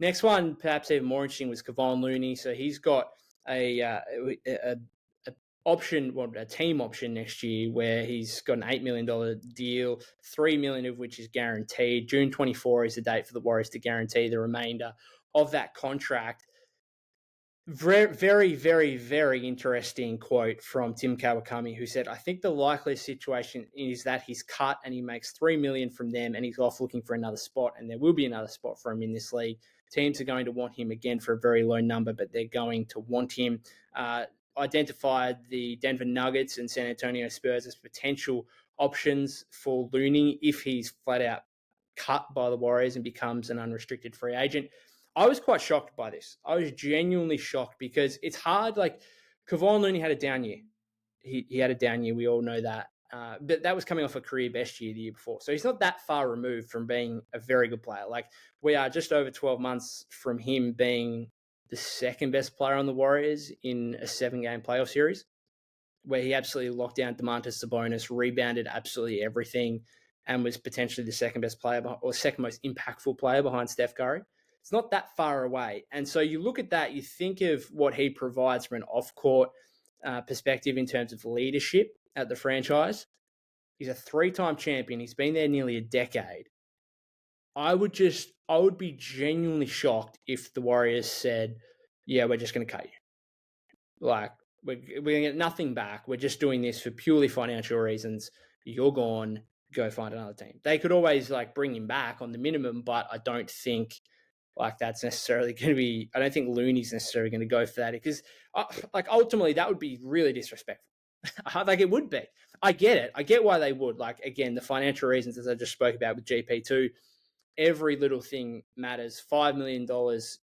Next one, perhaps even more interesting, was Kevon Looney. So he's got a option, well, a team option next year where he's got an $8 million deal, $3 million of which is guaranteed. June 24 is the date for the Warriors to guarantee the remainder of that contract. Very, very, very, very interesting quote from Tim Kawakami, who said, I think the likeliest situation is that he's cut and he makes $3 million from them and he's off looking for another spot, and there will be another spot for him in this league. Teams are going to want him again for a very low number, but they're going to want him. Identified the Denver Nuggets and San Antonio Spurs as potential options for Looney if he's flat out cut by the Warriors and becomes an unrestricted free agent. I was quite shocked by this. I was genuinely shocked because it's hard. Like, Kevon Looney had a down year. He had a down year. We all know that. But that was coming off a career best year the year before. So he's not that far removed from being a very good player. Like, we are just over 12 months from him being the second best player on the Warriors in a 7-game playoff series, where he absolutely locked down Domantas Sabonis, rebounded absolutely everything, and was potentially the second best player or second most impactful player behind Steph Curry. It's not that far away. And so you look at that, you think of what he provides from an off-court perspective in terms of leadership at the franchise. He's a 3-time champion. He's been there nearly a decade. I would be genuinely shocked if the Warriors said, yeah, we're just going to cut you. Like, we're going to get nothing back. We're just doing this for purely financial reasons. You're gone. Go find another team. They could always bring him back on the minimum, but I don't think that's necessarily going to be, I don't think Looney's necessarily going to go for that, because ultimately that would be really disrespectful. It would be. I get it. I get why they would. Again, the financial reasons, as I just spoke about with GP2, every little thing matters. $5 million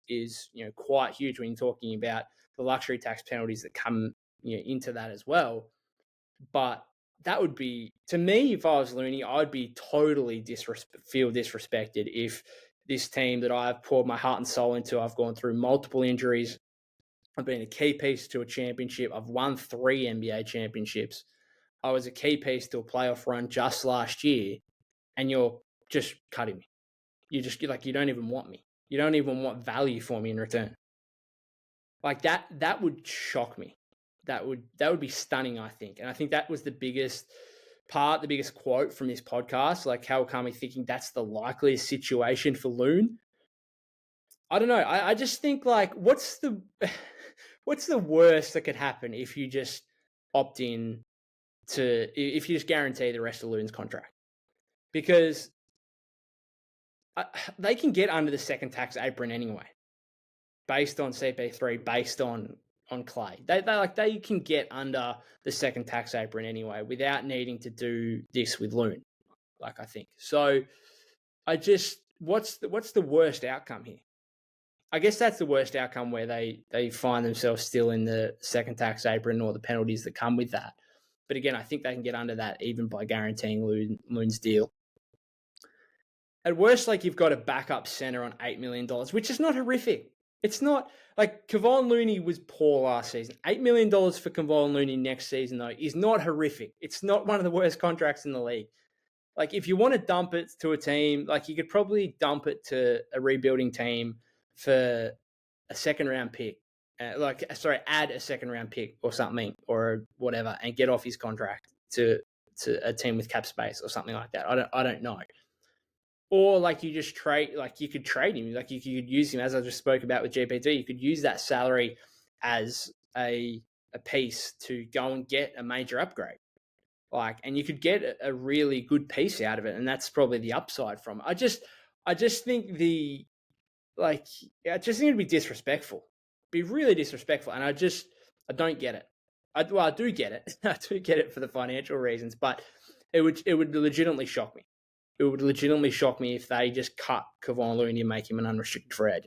is, quite huge when you're talking about the luxury tax penalties that come, into that as well. But that would be, to me, if I was Looney, I'd be totally feel disrespected if this team that I've poured my heart and soul into, I've gone through multiple injuries, I've been a key piece to a championship, I've won 3 NBA championships, I was a key piece to a playoff run just last year, and you're just cutting me. You don't even want me. You don't even want value for me in return. That would shock me. That would be stunning, I think. And I think that was the biggest quote from this podcast, Kawakami thinking that's the likeliest situation for Loon. I don't know. I just think what's the worst that could happen if you just opt in if you just guarantee the rest of Loon's contract? Because they can get under the second tax apron anyway, based on CP3, based on Clay. They can get under the second tax apron anyway without needing to do this with Loon, I think. So what's the worst outcome here? I guess that's the worst outcome, where they find themselves still in the second tax apron or the penalties that come with that. But again, I think they can get under that even by guaranteeing Loon's deal. At worst, you've got a backup center on $8 million, which is not horrific. It's not Kevon Looney was poor last season. $8 million for Kevon Looney next season, though, is not horrific. It's not one of the worst contracts in the league. If you want to dump it to a team, you could probably dump it to a rebuilding team for a second-round pick. Add a second-round pick or something or whatever, and get off his contract to a team with cap space or something like that. I don't know. Or you just trade, you could trade him, you could use him, as I just spoke about with GPT. You could use that salary as a piece to go and get a major upgrade, and you could get a really good piece out of it, and that's probably the upside from it. I just think it'd be disrespectful, be really disrespectful, and I don't get it. I do get it. I do get it for the financial reasons, but it would legitimately shock me. It would legitimately shock me if they just cut Kevon Looney and make him an unrestricted free agent.